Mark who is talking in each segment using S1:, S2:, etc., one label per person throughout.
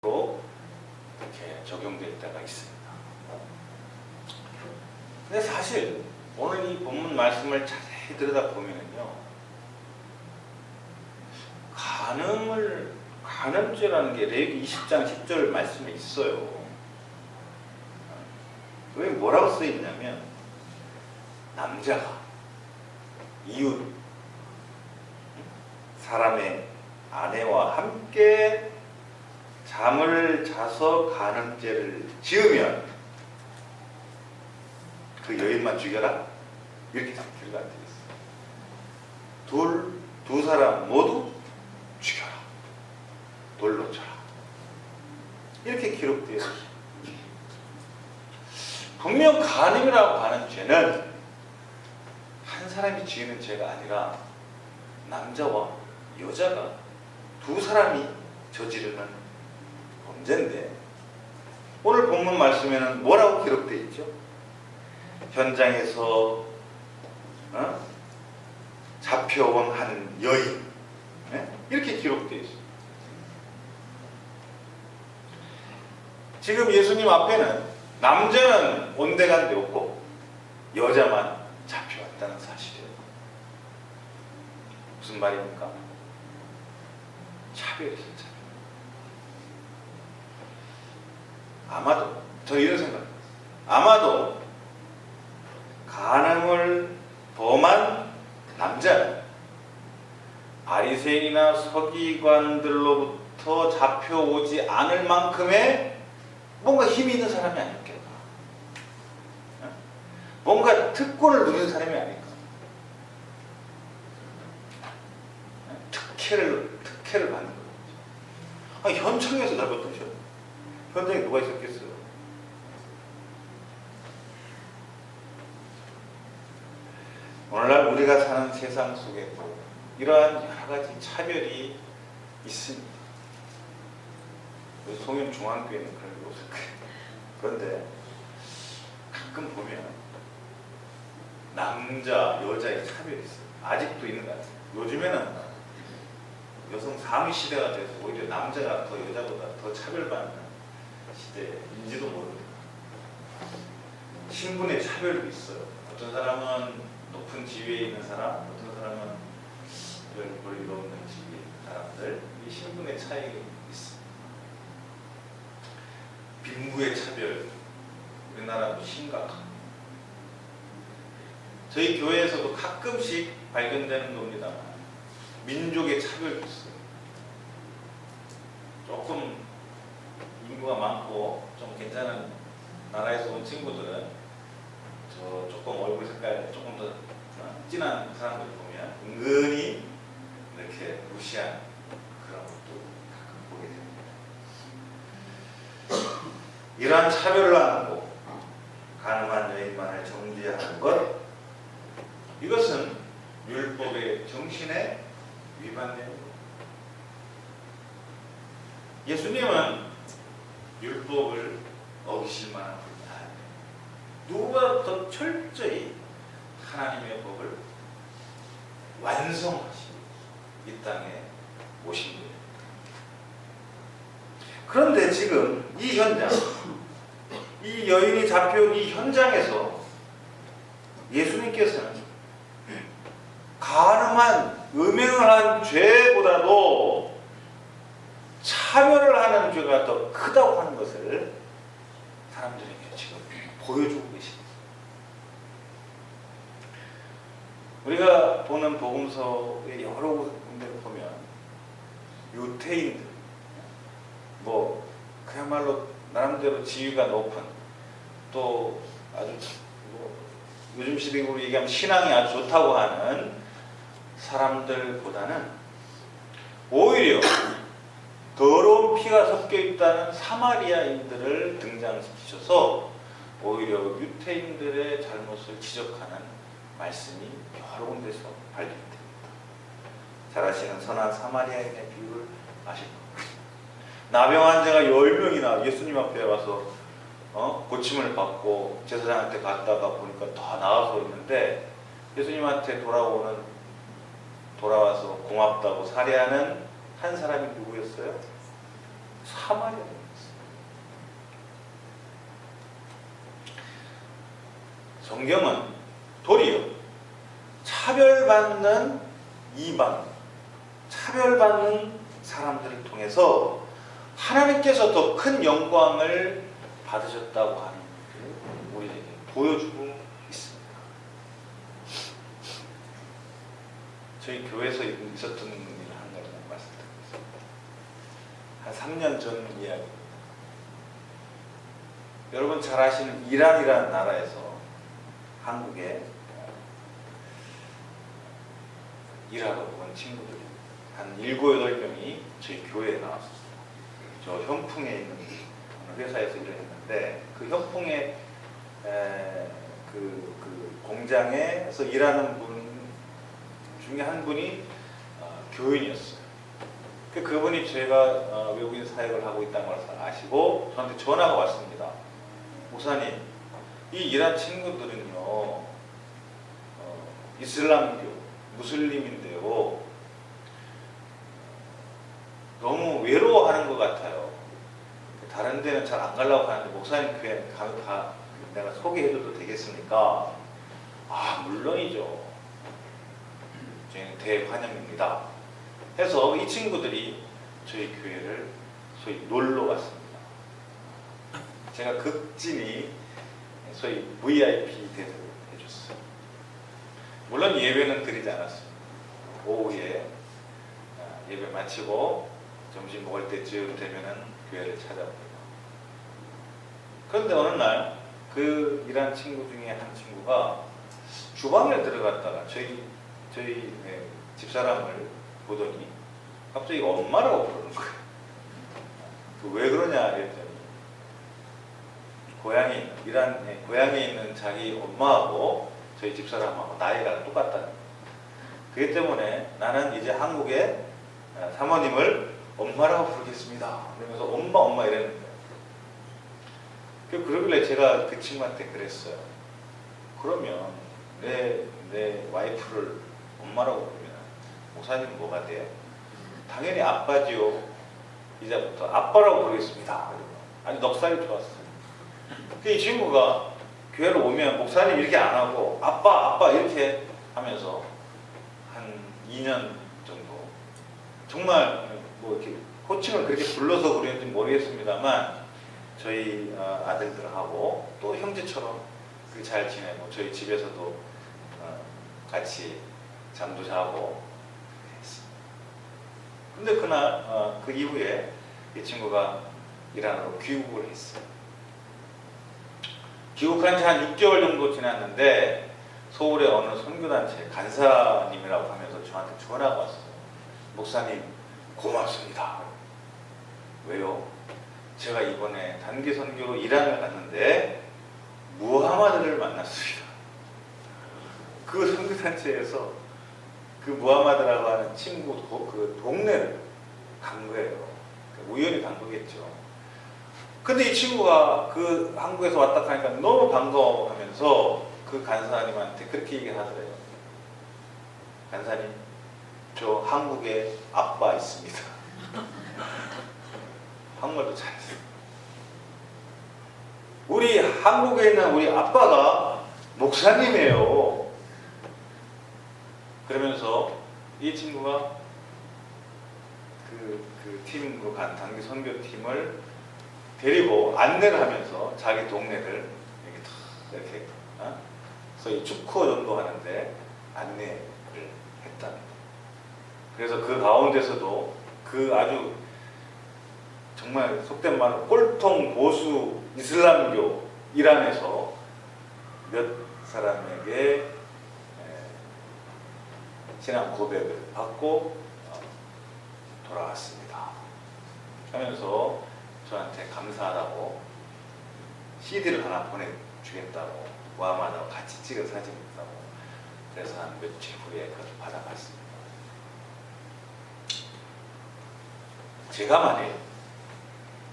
S1: 이렇게 적용될 때가 있습니다. 근데 사실 오늘 이 본문 말씀을 자세히 들여다보면요, 간음죄라는 게 레위기 20장 10절 말씀에 있어요. 왜 뭐라고 써 있냐면, 남자가 이웃 사람의 아내와 함께 잠을 자서 간음죄를 지으면 그 여인만 죽여라, 이렇게 기록이 안 되어 있어요. 두 사람 모두 죽여라, 돌로 쳐라, 이렇게 기록되어 있어요. 분명 간음이라고 하는 죄는 한 사람이 지으는 죄가 아니라 남자와 여자가 두 사람이 저지르는 범죄인데, 오늘 본문 말씀에는 뭐라고 기록되어 있죠? 현장에서 잡혀온 한 여인, 이렇게 기록되어 있습니다. 지금 예수님 앞에는 남자는 온데간데 없고 여자만 잡혀왔다는 사실이에요. 무슨 말입니까? 차별이죠, 차별. 아마도 저는 이런 생각입니다. 아마도 간음을 범한 남자는 바리새인이나 서기관들로부터 잡혀오지 않을 만큼의 뭔가 힘이 있는 사람이 아닐까? 뭔가 특권을 누리는 사람이 아닐까? 특혜를 받는 거죠. 현장에서 잡았다죠. 현장에 누가 있었겠어요? 오늘날 우리가 사는 세상 속에도 이러한 여러 가지 차별이 있습니다. 송영중앙교회는 그런 게 없을 거예요. 그런데 가끔 보면 남자, 여자의 차별이 있어요. 아직도 있는 것 같아요. 요즘에는 여성 상위 시대가 돼서 오히려 남자가 더 여자보다 더 차별받는 시대인지도 모릅니다. 신분의 차별도 있어요. 어떤 사람은 높은 지위에 있는 사람, 어떤 사람은 이런 권리가 없는 지위에 있는 사람들, 이 신분의 차이가 있습니다. 빈부의 차별, 우리나라도 심각합니다. 저희 교회에서도 가끔씩 발견되는 겁니다만 민족의 차별도 있어요. 조금 인구가 많고 좀 괜찮은 나라에서 온 친구들은 조금 얼굴 색깔 조금 더 진한 사람들 보면 은근히 이렇게 무시하는 그런 것도 가끔 보게 됩니다. 이러한 차별을 안고 가늠한 여인만을 정죄하는 것, 이것은 율법의 정신에 위반되는 것. 예수님은 율법을 어기실 만한 분이 아니에요. 누가 더 철저히 하나님의 법을 완성하시고 이 땅에 오신 거예요. 그런데 지금 이 현장, 이 여인이 잡혀온 이 현장에서 예수님께서는 간음한, 음행을 한 죄보다도 차별을 하는 죄가 더 크다고 하는 것을 사람들에게 지금 보여주고 계십니다. 우리가 보는 복음서의 여러 군데를 보면 유태인들, 그야말로 나름대로 지위가 높은, 또 아주 요즘 시대로 얘기하면 신앙이 아주 좋다고 하는 사람들보다는 오히려 더러운 피가 섞여 있다는 사마리아인들을 등장시키셔서 오히려 유태인들의 잘못을 지적하는 말씀이 여러 군데서 발견됩니다. 잘 아시는 선한 사마리아인의 비유를 아실 겁니다. 나병 환자가 10명이나 예수님 앞에 와서 고침을 받고 제사장한테 갔다가 보니까 다 나아서 있는데, 예수님한테 돌아와서 고맙다고 살해하는 한 사람이 누구였어요? 사마리아에 있어요. 성경은 도리어 차별받는 이방, 차별받는 사람들을 통해서 하나님께서 더 큰 영광을 받으셨다고 하는 것을 우리에게 보여주고 있습니다. 저희 교회에서 있었던 일을 한 가지 말씀드리겠습니다. 한 3년 전 이야기입니다. 여러분 잘 아시는 이란이라는 나라에서 한국에 일하러 온 친구들이 한 7, 8명이 저희 교회에 나왔었어요. 저 현풍에 있는 회사에서 일을 했는데 그 현풍의 그 공장에서 일하는 분 중에 한 분이 교인이었어요. 그분이 제가 외국인 사역을 하고 있다는 걸 아시고 저한테 전화가 왔습니다. 목사님, 이 이란 친구들은요 이슬람교, 무슬림인데요 너무 외로워하는 것 같아요. 다른 데는 잘 안 가려고 하는데 목사님 교회 가면 다 내가 소개해줘도 되겠습니까? 아 물론이죠. 저희는 대환영입니다. 해서 이 친구들이 저희 교회를 소위 놀러 왔습니다. 제가 극진히 소위 VIP 대접을 해줬어요. 물론 예배는 드리지 않았습니다. 오후에 예배 마치고 점심 먹을 때쯤 되면은 교회를 찾아옵니다. 그런데 어느 날 그 이란 친구 중에 한 친구가 주방에 들어갔다가 저희 집사람을 보더니 갑자기 엄마라고 부르는 거예요. 왜 그러냐 그랬더니 이란 고향에 있는 자기 엄마하고 저희 집사람하고 나이가 똑같다는 거예요. 그렇기 때문에 나는 이제 한국의 사모님을 엄마라고 부르겠습니다. 그러면서 엄마 이랬는데 그러길래 제가 그 친구한테 그랬어요. 그러면 내 와이프를 엄마라고 부르면 목사님 뭐가 돼요? 당연히 아빠지요. 이제부터 아빠라고 부르겠습니다. 아니 넉살이 좋았어요. 이 친구가 교회를 오면 목사님 이렇게 안 하고 아빠 이렇게 하면서 한 2년 정도 정말 뭐 이렇게 호칭을 그렇게 불러서 그랬는지 모르겠습니다만 저희 아들들하고 또 형제처럼 잘 지내고 저희 집에서도 같이 잠도 자고 했습니다. 근데 그날 그 이후에 이 친구가 이란으로 귀국을 했어요. 귀국한 지 한 6개월 정도 지났는데 서울의 어느 선교단체 간사님이라고 하면서 저한테 전화가 왔어요. 목사님 고맙습니다. 왜요? 제가 이번에 단기 선교로 이란을 갔는데 무하마드를 만났습니다. 그 선교단체에서 그 무하마드라고 하는 친구 그 동네를 간 거예요. 우연히 간 거겠죠. 근데 이 친구가 그 한국에서 왔다 하니까 너무 반가워하면서 그 간사님한테 그렇게 얘기하더래요. 간사님, 저 한국에 아빠 있습니다. 한국말도 잘했어요. 우리 한국에 있는 우리 아빠가 목사님이에요. 그러면서 이 친구가 그 팀으로 간 단기 선교팀을 데리고 안내를 하면서 자기 동네를 이렇게 소위 축구 정도 하는데 안내를 했답니다. 그래서 그 가운데서도 그 아주 정말 속된 말로 꼴통 보수 이슬람교 이란에서 몇 사람에게 신앙 고백을 받고 돌아왔습니다. 하면서 저한테 감사하다고 CD를 하나 보내주겠다고 무하마드하고 같이 찍은 사진이 있다고 그래서 한 며칠 후에 그걸 받아갔습니다. 제가 말해요.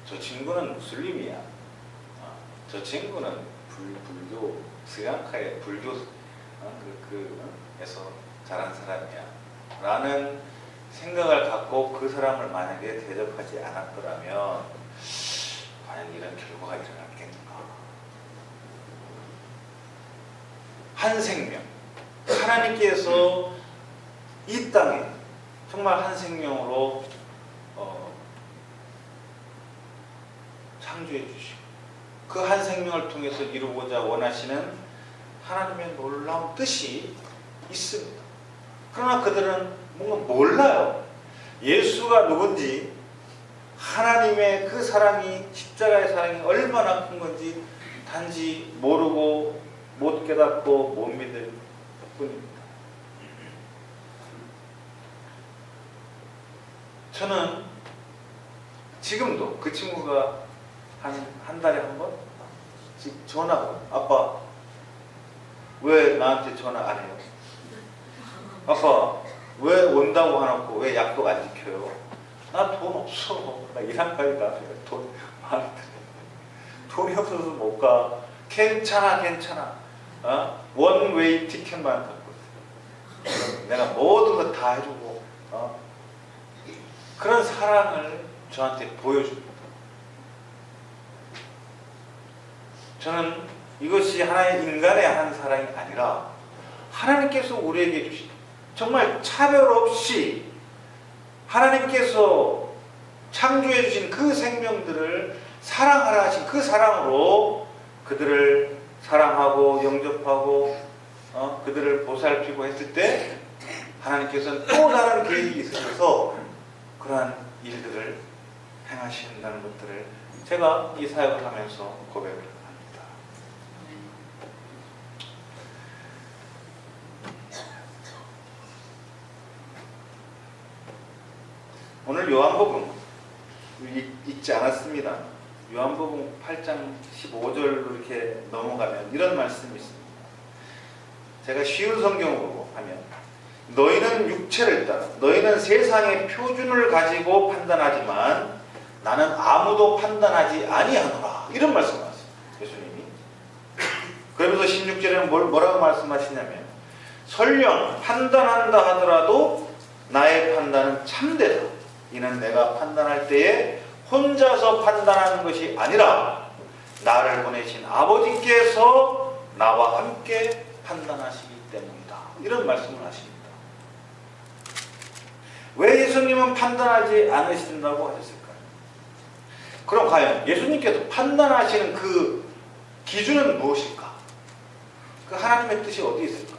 S1: 저 친구는 무슬림이야. 저 친구는 불교, 스리랑카의 불교 에서 자란 사람이야. 라는 생각을 갖고 그 사람을 만약에 대접하지 않았더라면 과연 이런 결과가 일어났겠는가? 한 생명, 하나님께서 이 땅에 정말 한 생명으로 창조해 주시고 그 한 생명을 통해서 이루고자 원하시는 하나님의 놀라운 뜻이 있습니다. 그러나 그들은 뭔가 몰라요. 예수가 누군지, 하나님의 그 사랑이, 십자가의 사랑이 얼마나 큰 건지 단지 모르고 못 깨닫고 못 믿을 뿐입니다. 저는 지금도 그 친구가 한 달에 한 번? 전화가, 아빠 왜 나한테 전화 안 해요? 아빠 왜 온다고 해놓고 왜 약속 안 지켜요? 나 돈 없어. 나 일한가이다. 돈 많은데 돈이 없어서 못 가. 괜찮아. 원웨이 티켓만 갖고 있어. 내가 모든 거 다 해주고 그런 사랑을 저한테 보여줍니다. 저는 이것이 하나의 인간의 한 사랑이 아니라 하나님께서 우리에게 주신 정말 차별 없이 하나님께서 창조해 주신 그 생명들을 사랑하라 하신 그 사랑으로 그들을 사랑하고 영접하고 그들을 보살피고 했을 때 하나님께서는 또 다른 계획이 있으셔서 그러한 일들을 행하신다는 것들을 제가 이 사역을 하면서 고백을 합니다. 오늘 요한복음 읽지 않았습니다. 요한복음 8장 15절로 이렇게 넘어가면 이런 말씀이 있습니다. 제가 쉬운 성경으로 하면 너희는 육체를 따라 너희는 세상의 표준을 가지고 판단하지만 나는 아무도 판단하지 아니하노라. 이런 말씀을 하셨어요. 예수님이. 그러면서 16절에는 뭐라고 말씀하시냐면 설령 판단한다 하더라도 나의 판단은 참되다. 이는 내가 판단할 때에 혼자서 판단하는 것이 아니라 나를 보내신 아버지께서 나와 함께 판단하시기 때문이다. 이런 말씀을 하십니다. 왜 예수님은 판단하지 않으신다고 하셨을까요? 그럼 과연 예수님께서 판단하시는 그 기준은 무엇일까? 그 하나님의 뜻이 어디 있을까?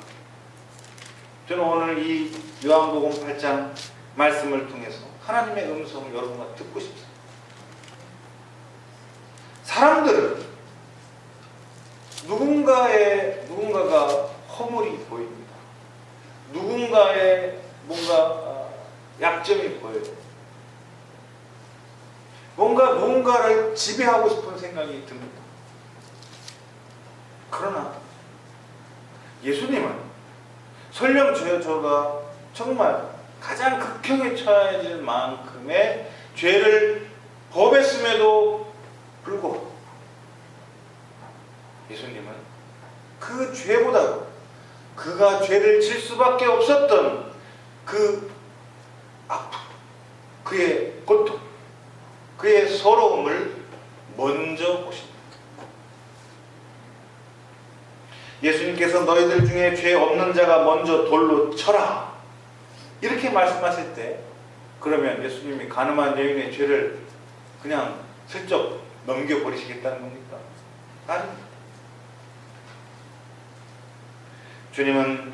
S1: 저는 오늘 이 요한복음 8장 말씀을 통해서 하나님의 음성을 여러분과 듣고 싶습니다. 사람들은 누군가가 허물이 보입니다. 누군가의 뭔가 약점이 보여요. 누군가를 지배하고 싶은 생각이 듭니다. 그러나 예수님은 설령 저가 정말 가장 극형에 처해야 될 만큼의 죄를 범했음에도 불구하고 예수님은 그 죄보다 그가 죄를 질 수밖에 없었던 그 아픔, 그의 고통, 그의 서러움을 먼저 보십니다. 예수님께서 너희들 중에 죄 없는 자가 먼저 돌로 쳐라. 이렇게 말씀하실 때 그러면 예수님이 가늠한 여인의 죄를 그냥 슬쩍 넘겨버리시겠다는 겁니까? 아닙니다. 주님은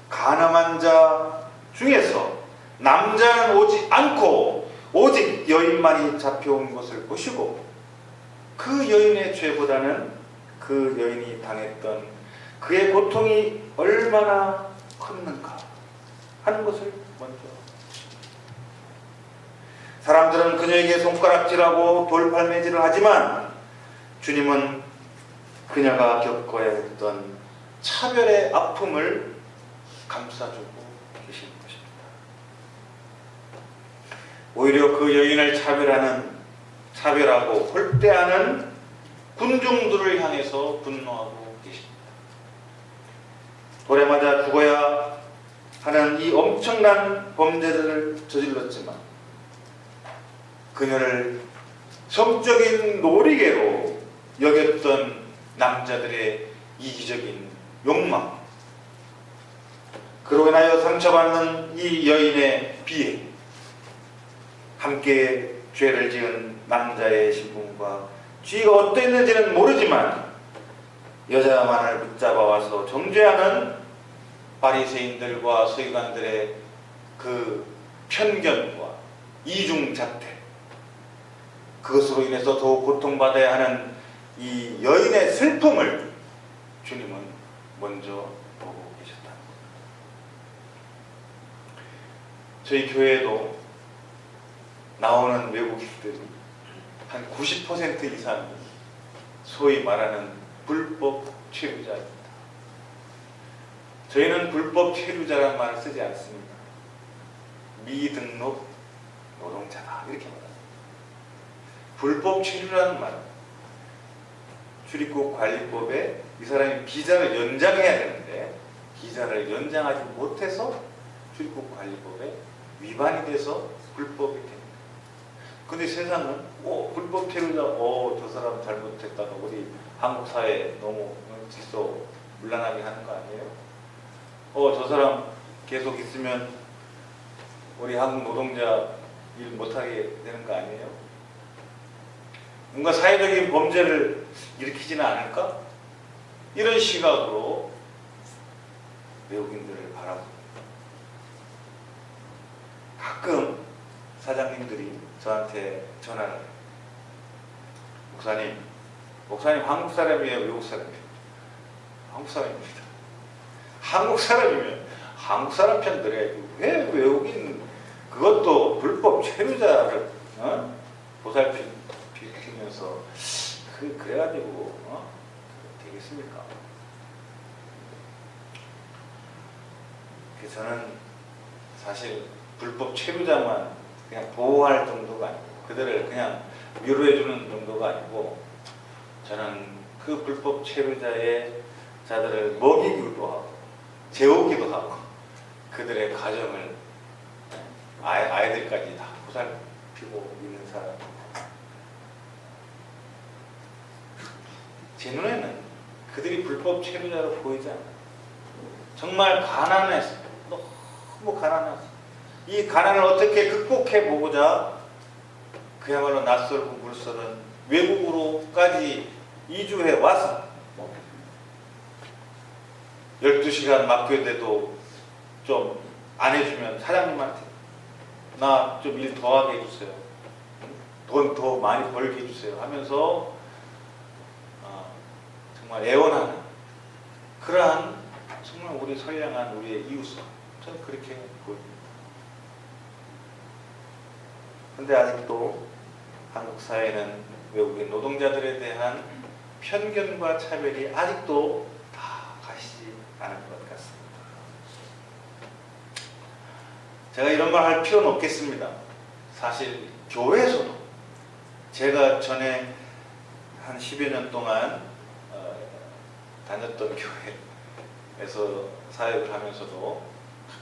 S1: 가늠한 자 중에서 남자는 오지 않고 오직 여인만이 잡혀온 것을 보시고 그 여인의 죄보다는 그 여인이 당했던 그의 고통이 얼마나 컸는가 하는 것을 먼저. 사람들은 그녀에게 손가락질하고 돌팔매질을 하지만 주님은 그녀가 겪어야 했던 차별의 아픔을 감싸주고 계신 것입니다. 오히려 그 여인을 차별하고 홀대하는 군중들을 향해서 분노하고 계십니다. 돌에 맞아 죽어야 하는 이 엄청난 범죄들을 저질렀지만 그녀를 성적인 놀이개로 여겼던 남자들의 이기적인 욕망, 그로 인하여 상처받는 이 여인의 비애, 함께 죄를 지은 남자의 신분과 죄가 어떠했는지는 모르지만 여자만을 붙잡아 와서 정죄하는 바리새인들과 서기관들의 그 편견과 이중잣대, 그것으로 인해서 더욱 고통받아야 하는 이 여인의 슬픔을 주님은 먼저 보고 계셨다. 저희 교회에도 나오는 외국인들이 한 90% 이상이 소위 말하는 불법 체류자입니다. 저희는 불법 체류자라는 말을 쓰지 않습니다. 미등록 노동자다 이렇게 말합니다. 불법 체류라는 말은 출입국 관리법에 이 사람이 비자를 연장해야 되는데 비자를 연장하지 못해서 출입국 관리법에 위반이 돼서 불법이 됩니다. 근데 세상은 불법 체류자 저 사람 잘못했다가 우리 한국 사회 너무 질서 문란하게 하는 거 아니에요? 저 사람 계속 있으면 우리 한국 노동자 일 못하게 되는 거 아니에요? 뭔가 사회적인 범죄를 일으키지는 않을까? 이런 시각으로 외국인들을 바라봅니다. 가끔 사장님들이 저한테 전화를 해요. 목사님 한국 사람이에요? 외국 사람이에요? 한국 사람입니다. 한국 사람이면 한국 사람 편 들어야지. 왜 외국인 그것도 불법 체류자를 보살피면서 그래가지고 되겠습니까? 그래서 저는 사실 불법 체류자만 그냥 보호할 정도가 아니고 그들을 그냥 위로해주는 정도가 아니고 저는 그 불법 체류자의 자들을 먹이기도 하고 재우기도 하고 그들의 가정을 아이들까지 다 보살피고 있는 사람입니다. 제 눈에는 그들이 불법 체류자로 보이지 않아요. 정말 가난해서 너무 가난해서 이 가난을 어떻게 극복해 보고자 그야말로 낯설고 물설은 외국으로까지 이주해 와서 12시간 막교대도 좀 안 해주면 사장님한테 나 좀 일 더 하게 해주세요. 돈 더 많이 벌게 해주세요 하면서 정말 애원하는 그러한 정말 우리 선량한 우리의 이웃성, 저는 그렇게 보입니다. 그런데 아직도 한국 사회는 외국인 노동자들에 대한 편견과 차별이 아직도 다 가시지 않은 것 같습니다. 제가 이런 말 할 필요는 없겠습니다. 사실 교회에서도 제가 전에 한 10여 년 동안 다녔던 교회에서 사역을 하면서도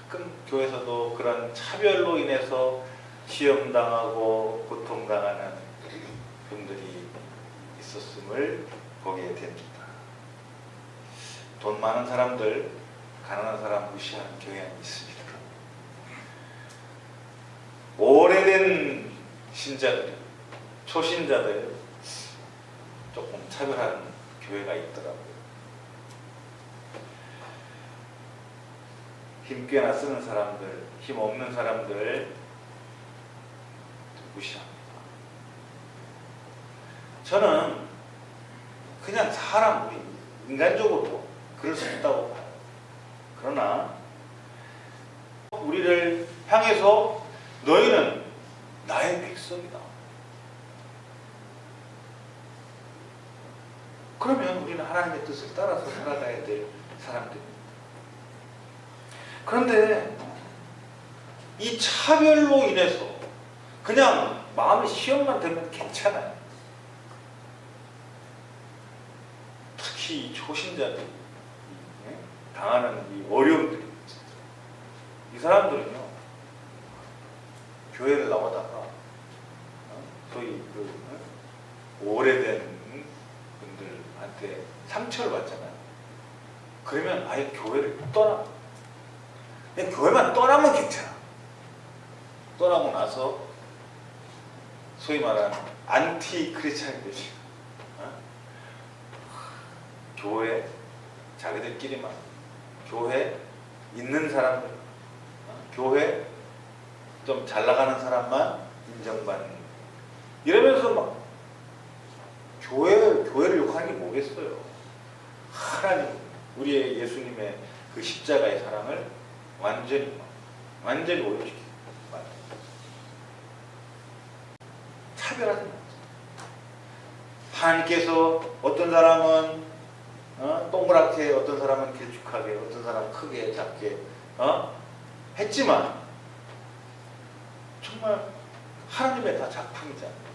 S1: 가끔 교회에서도 그런 차별로 인해서 시험당하고 고통당하는 분들이 있었음을 보게 됩니다. 돈 많은 사람들, 가난한 사람 무시하는 경향이 있습니다. 오래된 신자들, 초신자들 조금 차별하는 교회가 있더라고요. 힘 꽤나 쓰는 사람들, 힘 없는 사람들 무시합니다. 저는 그냥 사람, 우리 인간적으로 그럴 수 있다고 봐요. 그러나 우리를 향해서 너희는 나의 백성이다. 그러면 우리는 하나님의 뜻을 따라서 살아가야 될 사람들입니다. 그런데 이 차별로 인해서 그냥 마음의 시험만 되면 괜찮아요. 특히 이 초신자들이 당하는 이 어려움들이 이 사람들은요, 교회를 나오다가 소위 오래된 분들한테 상처를 받잖아요. 그러면 아예 교회를 떠나. 그냥 교회만 떠나면 괜찮아. 떠나고 나서 소위 말하는 안티 크리스찬이 되지. 교회 자기들끼리만, 교회 있는 사람들, 교회 좀 잘 나가는 사람만 인정받는, 이러면서 막 교회를 욕하는 게 뭐겠어요. 하나님, 우리의 예수님의 그 십자가의 사랑을 완전히 오염시키고 차별하지 않죠. 하나님께서 어떤 사람은 동그랗게, 어떤 사람은 길쭉하게, 어떤 사람은 크게 작게 했지만 정말 하나님의 다 작품이잖아요.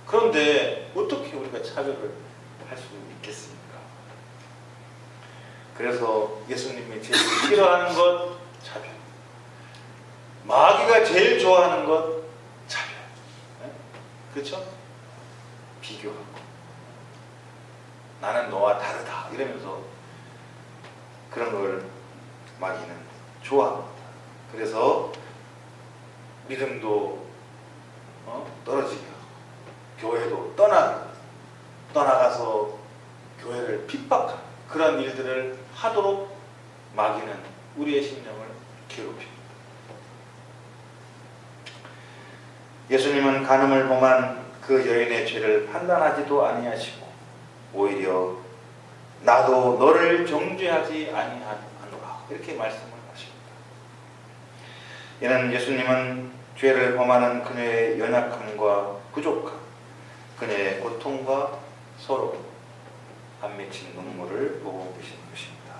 S1: 그런데 어떻게 우리가 차별을 할 수 있겠습니까? 그래서 예수님이 제일 싫어하는 것 차별, 마귀가 제일 좋아하는 것 차별, 그렇죠? 비교하고 나는 너와 다르다 이러면서 그런 걸 마귀는 좋아합니다. 그래서 믿음도 떨어지게 하고, 교회도 떠나가서 교회를 핍박하는 그런 일들을 하도록 마귀는 우리의 심령을 괴롭힙니다. 예수님은 간음을 범한 그 여인의 죄를 판단하지도 아니하시고 오히려 나도 너를 정죄하지 아니하노라 이렇게 말씀을 하십니다. 이는 예수님은 죄를 범하는 그녀의 연약함과 부족함, 그녀의 고통과 서러움, 안 맺힌 눈물을 보고 계신 것입니다.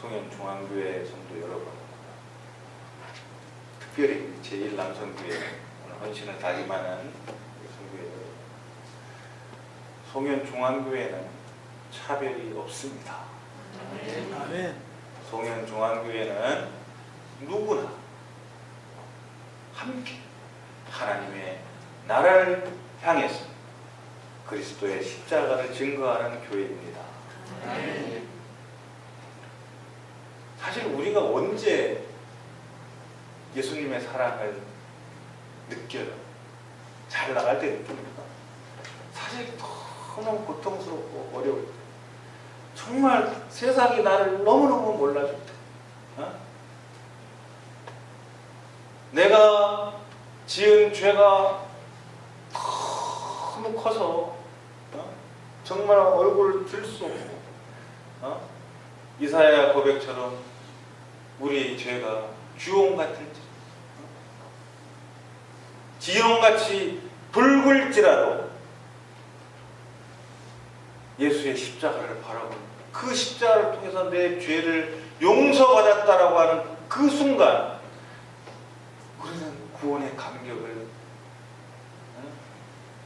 S1: 송현중앙교회 성도 여러분, 특별히 제1남성교회 오늘 헌신을 다짐하는 성교회 여러분, 송현중앙교회는 차별이 없습니다. 아멘. 송현중앙교회는 누구나 함께 하나님의 나라를 향해서 그리스도의 십자가를 증거하는 교회입니다. 사실 우리가 언제 예수님의 사랑을 느껴요? 잘 나갈 때 느낍니까? 사실 너무 고통스럽고 어려울 때, 정말 세상이 나를 너무너무 몰라줄 때, 내가 지은 죄가 너무 커서 정말 얼굴을 들 수 없고 이사야 고백처럼 우리의 죄가 주홍 같을지 지형같이 붉을지라도 예수의 십자가를 바라보는, 그 십자가를 통해서 내 죄를 용서받았다라고 하는 그 순간 우리는 구원의 감격을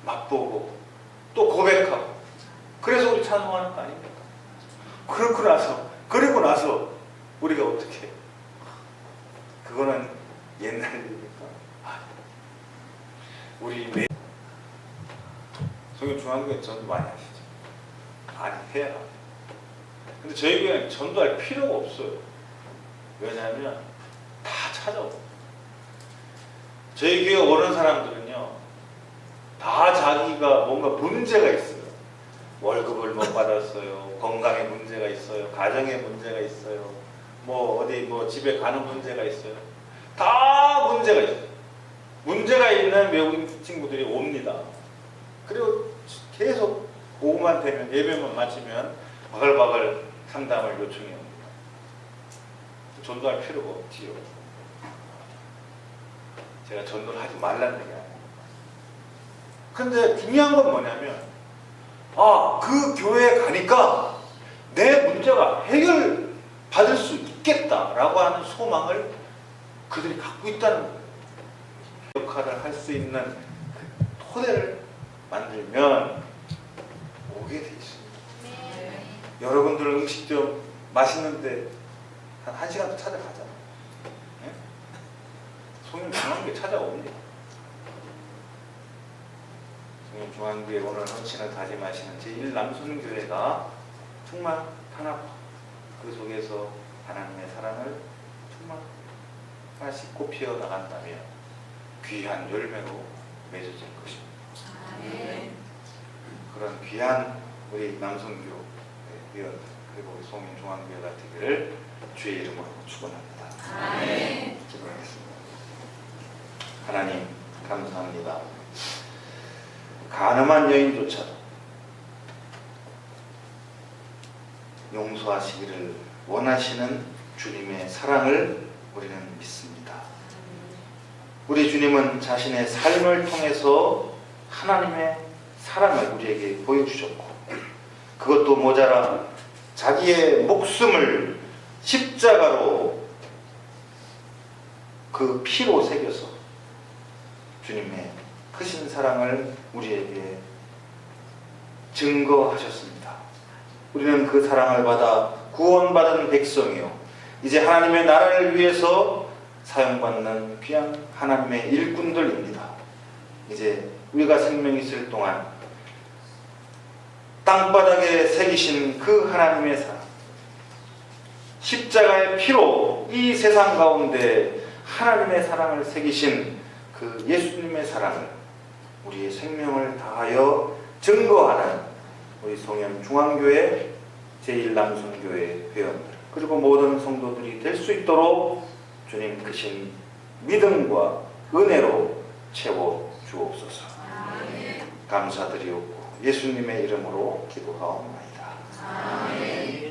S1: 맛보고 또 고백하고, 그래서 우리 찬송하는 거 아닙니까? 그리고 나서 우리가 어떻게, 그거는 옛날 일입니까? 우리 송현중앙교회 전도 많이 하시죠? 많이 해야 합니다. 근데 저희 교회는 전도할 필요가 없어요. 왜냐하면 다 찾아오고, 저희 교회 오는 사람들은요 다 자기가 뭔가 문제가 있어요. 월급을 못 받았어요, 건강에 문제가 있어요, 가정에 문제가 있어요, 어디 집에 가는 문제가 있어요. 다 문제가 있어요. 문제가 있는 외국인 친구들이 옵니다. 그리고 계속 오후만 되면, 예배만 마치면 바글바글 상담을 요청해 옵니다. 전도할 필요가 없지요. 제가 전도를 하지 말라는 얘기 아니에요. 근데 중요한 건 뭐냐면, 그 교회에 가니까 내 문제가 해결받을 수 있겠다라고 하는 소망을 그들이 갖고 있다는 거예요. 역할을 할 수 있는 그 토대를 만들면 오게 돼 있습니다. 여러분들 음식 좀 맛있는데 한 1시간 더 찾아가자. 예? 송영중앙교회 찾아옵니다. 송영중앙교회 오늘 헌신을 다짐하시는 제1남순교회가 정말 탄압 그 속에서 하나님의 사랑을 정말 하나씩 꽃피어 나간다면 귀한 열매로 맺어질 것입니다. 그런 귀한 우리 남성교 위원 그리고 우리 송영중앙교회 같으기를 주의 이름으로 축원합니다. 기도하겠습니다. 하나님 감사합니다. 가늠한 여인조차도 용서하시기를 원하시는 주님의 사랑을 우리는 믿습니다. 우리 주님은 자신의 삶을 통해서 하나님의 사랑을 우리에게 보여주셨고 그것도 모자라 자기의 목숨을 십자가로 그 피로 새겨서 주님의 크신 사랑을 우리에게 증거하셨습니다. 우리는 그 사랑을 받아 구원받은 백성이요 이제 하나님의 나라를 위해서 사용받는 귀한 하나님의 일꾼들입니다. 이제 우리가 생명이 있을 동안 땅바닥에 새기신 그 하나님의 사랑, 십자가의 피로 이 세상 가운데 하나님의 사랑을 새기신 그 예수님의 사랑을 우리의 생명을 다하여 증거하는 우리 송영중앙교회 제1남순교회 회원들 그리고 모든 성도들이 될 수 있도록 주님 크신 믿음과 은혜로 채워 주옵소서. 감사드리옵고 예수님의 이름으로 기도하옵나이다.